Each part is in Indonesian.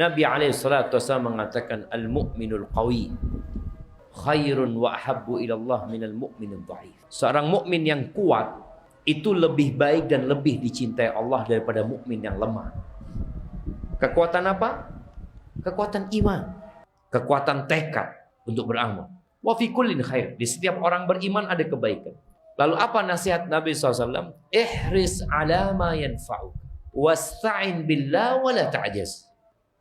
Nabi SAW mengatakan al-mu'minul qawi khairun wa ahabbu ilallah minal mu'minul dhaif. Seorang mukmin yang kuat itu lebih baik dan lebih dicintai Allah daripada mukmin yang lemah. Kekuatan apa? Kekuatan iman, kekuatan tekad untuk beramal. Wa fi kullin khair. Di setiap orang beriman ada kebaikan. Lalu apa nasihat Nabi SAW? Ihris ala ma yanfa'u wasta'in billah wa la ta'jaz.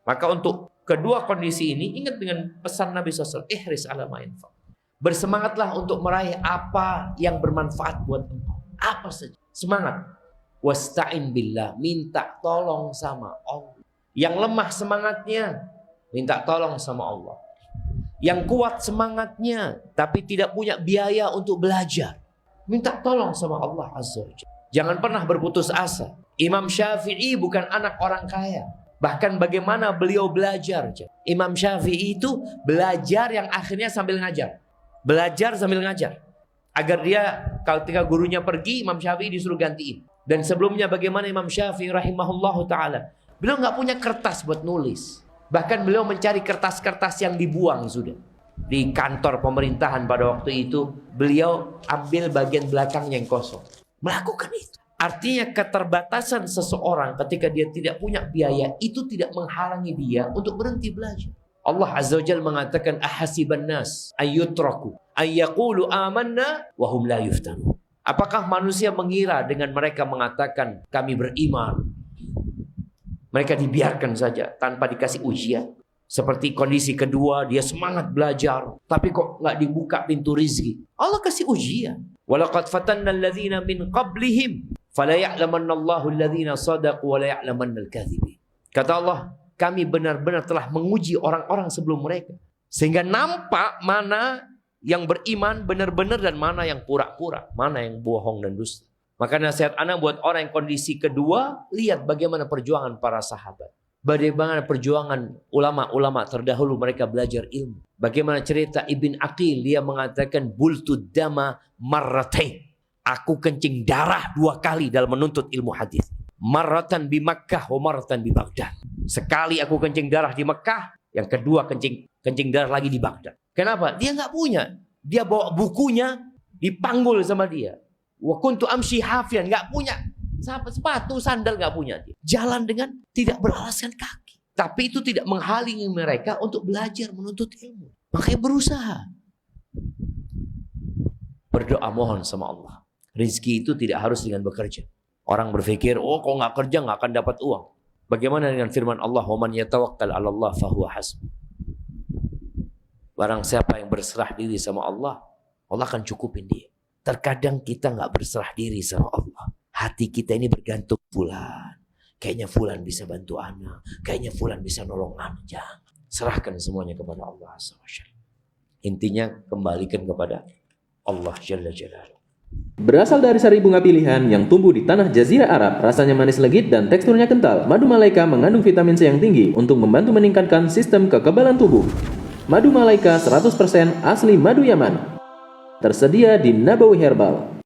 Maka untuk kedua kondisi ini ingat dengan pesan Nabi SAW, ihris ala ma yanfa'u. Bersemangatlah untuk meraih apa yang bermanfaat buat engkau. Apa saja. Semangat. Wasta'in billah, minta tolong sama Allah. Yang lemah semangatnya, minta tolong sama Allah. Yang kuat semangatnya, tapi tidak punya biaya untuk belajar, minta tolong sama Allah Azza wa Jalla. Jangan pernah berputus asa. Imam Syafi'i bukan anak orang kaya. Bahkan bagaimana beliau belajar. Imam Syafi'i itu belajar yang akhirnya sambil ngajar. Belajar sambil ngajar. Agar dia, ketika gurunya pergi, Imam Syafi'i disuruh gantiin. Dan sebelumnya bagaimana Imam Syafi'i rahimahullahu ta'ala, beliau nggak punya kertas buat nulis. Bahkan beliau mencari kertas-kertas yang dibuang sudah. Di kantor pemerintahan pada waktu itu, beliau ambil bagian belakang yang kosong. Melakukan itu. Artinya keterbatasan seseorang ketika dia tidak punya biaya, itu tidak menghalangi dia untuk berhenti belajar. Allah Azza wa Jalla mengatakan, ahasiban nas ayyutraku ayyaqulu amanna wa hum la yuftanu. Apakah manusia mengira dengan mereka mengatakan kami beriman, mereka dibiarkan saja tanpa dikasih ujian? Seperti kondisi kedua, dia semangat belajar, tapi kok nggak dibuka pintu rizki. Allah kasih ujian. Walaqad fatanna alladhina min qablihim fala ya'lamanna Allahu alladhina sadaqu wa la ya'lamanna al-kadhibin. Kata Allah, kami benar-benar telah menguji orang-orang sebelum mereka, sehingga nampak mana yang beriman benar-benar dan mana yang pura-pura, mana yang bohong dan dusta. Maka nasihat anak buat orang yang kondisi kedua, lihat bagaimana perjuangan para sahabat. Bagaimana perjuangan ulama-ulama terdahulu, mereka belajar ilmu. Bagaimana cerita Ibn Aqil, dia mengatakan bultud dama marratain. Aku kencing darah 2 kali dalam menuntut ilmu hadis. Marratan bi Makkah wa marratan bi Baghdad. Sekali aku kencing darah di Mekah, yang kedua kencing darah lagi di Baghdad. Kenapa? Dia nggak punya. Dia bawa bukunya, dipanggul sama dia. Wa kuntu amshi hafian, nggak punya sepatu, sandal nggak punya dia. Jalan dengan tidak beralaskan kaki. Tapi itu tidak menghalangi mereka untuk belajar menuntut ilmu. Makanya berusaha. Berdoa mohon sama Allah. Rizki itu tidak harus dengan bekerja. Orang berpikir, oh kalau nggak kerja nggak akan dapat uang. Bagaimana dengan firman Allah, wa man yatawakkal 'ala Allah fahuwa hasbuh. Barang siapa yang berserah diri sama Allah, Allah akan cukupin dia. Terkadang kita nggak berserah diri sama Allah. Hati kita ini bergantung fulan. Kayaknya fulan bisa bantu anak. Kayaknya fulan bisa nolong anak. Jangan. Serahkan semuanya kepada Allah SWT. Intinya kembalikan kepada Allah Jalla Jalaluhu. Berasal dari sari bunga pilihan yang tumbuh di tanah Jazirah Arab, rasanya manis legit dan teksturnya kental. Madu Malaika mengandung vitamin C yang tinggi untuk membantu meningkatkan sistem kekebalan tubuh. Madu Malaika 100% asli madu Yaman. Tersedia di Nabawi Herbal.